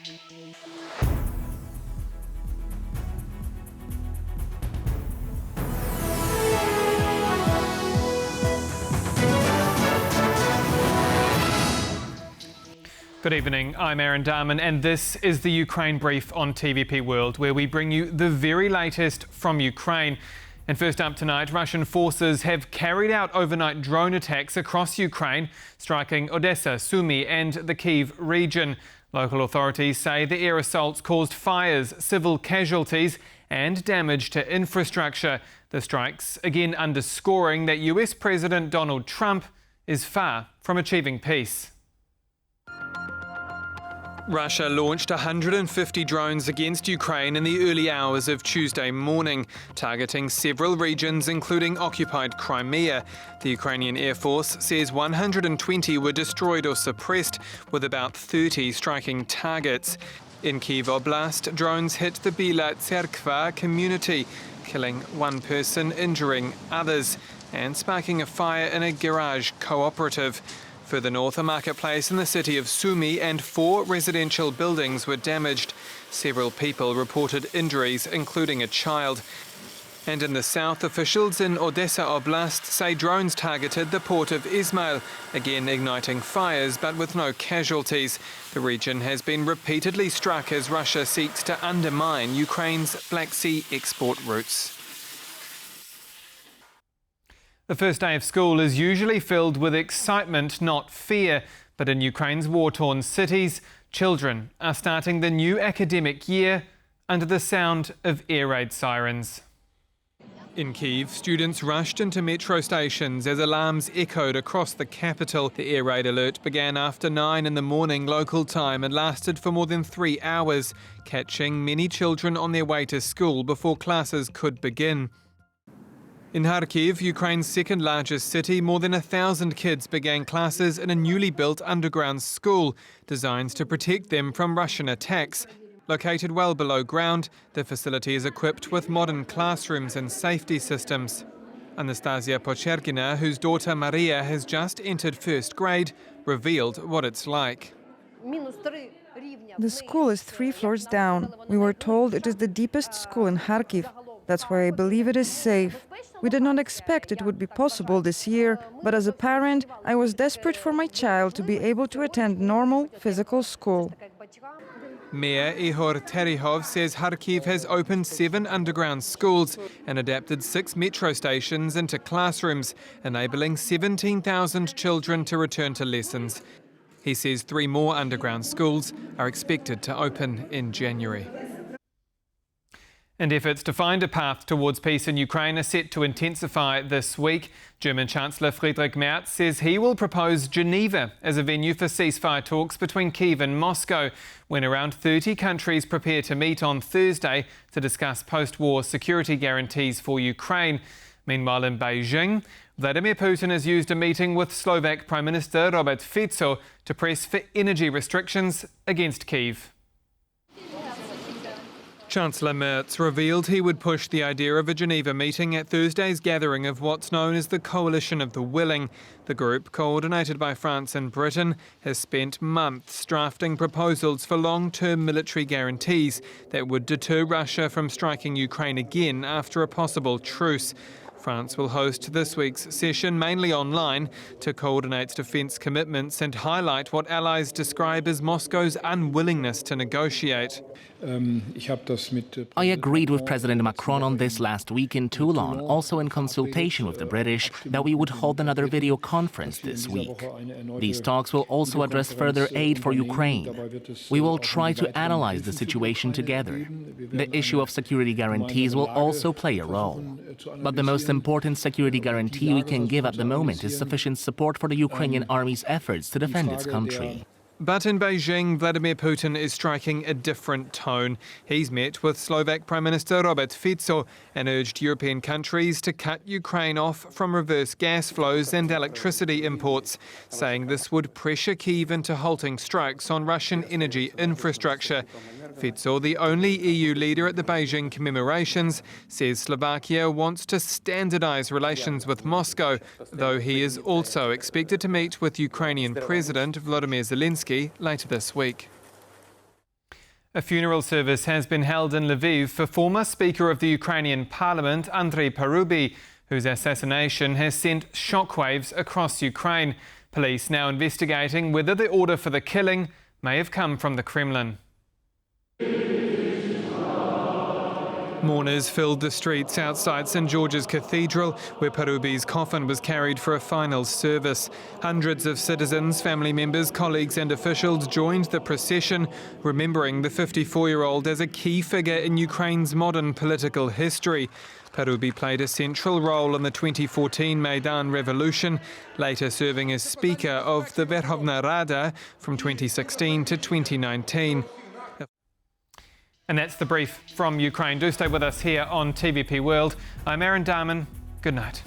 Good evening, I'm Aaron Darman and this is the Ukraine Brief on TVP World, where we bring you the very latest from Ukraine. And first up tonight, Russian forces have carried out overnight drone attacks across Ukraine, striking Odesa, Sumy and the Kyiv region. Local authorities say the air assaults caused fires, civil casualties and damage to infrastructure. The strikes again underscoring that US President Donald Trump is far from achieving peace. Russia launched 150 drones against Ukraine in the early hours of Tuesday morning, targeting several regions including occupied Crimea. The Ukrainian Air Force says 120 were destroyed or suppressed, with about 30 striking targets. In Kyiv Oblast, drones hit the Bila Tserkva community, killing one person, injuring others, and sparking a fire in a garage cooperative. Further north, a marketplace in the city of Sumy and 4 residential buildings were damaged. Several people reported injuries, including a child. And in the south, officials in Odesa Oblast say drones targeted the port of Izmail, again igniting fires but with no casualties. The region has been repeatedly struck as Russia seeks to undermine Ukraine's Black Sea export routes. The first day of school is usually filled with excitement, not fear. But in Ukraine's war-torn cities, children are starting the new academic year under the sound of air raid sirens. In Kyiv, students rushed into metro stations as alarms echoed across the capital. The air raid alert began after 9 in the morning local time and lasted for more than 3 hours, catching many children on their way to school before classes could begin. In Kharkiv, Ukraine's second largest city, more than 1,000 kids began classes in a newly built underground school designed to protect them from Russian attacks. Located well below ground, the facility is equipped with modern classrooms and safety systems. Anastasia Pocherkina, whose daughter Maria has just entered first grade, revealed what it's like. The school is 3 floors down. We were told it is the deepest school in Kharkiv. That's why I believe it is safe. We did not expect it would be possible this year, but as a parent, I was desperate for my child to be able to attend normal physical school. Mayor Ihor Terihov says Kharkiv has opened 7 underground schools and adapted 6 metro stations into classrooms, enabling 17,000 children to return to lessons. He says 3 more underground schools are expected to open in January. And efforts to find a path towards peace in Ukraine are set to intensify this week. German Chancellor Friedrich Merz says he will propose Geneva as a venue for ceasefire talks between Kyiv and Moscow, when around 30 countries prepare to meet on Thursday to discuss post-war security guarantees for Ukraine. Meanwhile, in Beijing, Vladimir Putin has used a meeting with Slovak Prime Minister Robert Fico to press for energy restrictions against Kyiv. Chancellor Merz revealed he would push the idea of a Geneva meeting at Thursday's gathering of what's known as the Coalition of the Willing. The group, coordinated by France and Britain, has spent months drafting proposals for long-term military guarantees that would deter Russia from striking Ukraine again after a possible truce. France will host this week's session mainly online to coordinate defence commitments and highlight what allies describe as Moscow's unwillingness to negotiate. I agreed with President Macron on this last week in Toulon, also in consultation with the British, that we would hold another video conference this week. These talks will also address further aid for Ukraine. We will try to analyze the situation together. The issue of security guarantees will also play a role. But the most important security guarantee we can give at the moment is sufficient support for the Ukrainian army's efforts to defend its country. But in Beijing, Vladimir Putin is striking a different tone. He's met with Slovak Prime Minister Robert Fico and urged European countries to cut Ukraine off from reverse gas flows and electricity imports, saying this would pressure Kyiv into halting strikes on Russian energy infrastructure. Fico, the only EU leader at the Beijing commemorations, says Slovakia wants to standardise relations with Moscow, though he is also expected to meet with Ukrainian President Vladimir Zelensky later this week. A funeral service has been held in Lviv for former Speaker of the Ukrainian Parliament, Andriy Parubiy, whose assassination has sent shockwaves across Ukraine. Police now investigating whether the order for the killing may have come from the Kremlin. Mourners filled the streets outside St George's Cathedral, where Parubiy's coffin was carried for a final service. Hundreds of citizens, family members, colleagues and officials joined the procession, remembering the 54-year-old as a key figure in Ukraine's modern political history. Parubiy played a central role in the 2014 Maidan Revolution, later serving as Speaker of the Verkhovna Rada from 2016 to 2019. And that's the brief from Ukraine. Do stay with us here on TVP World. I'm Aaron Darman. Good night.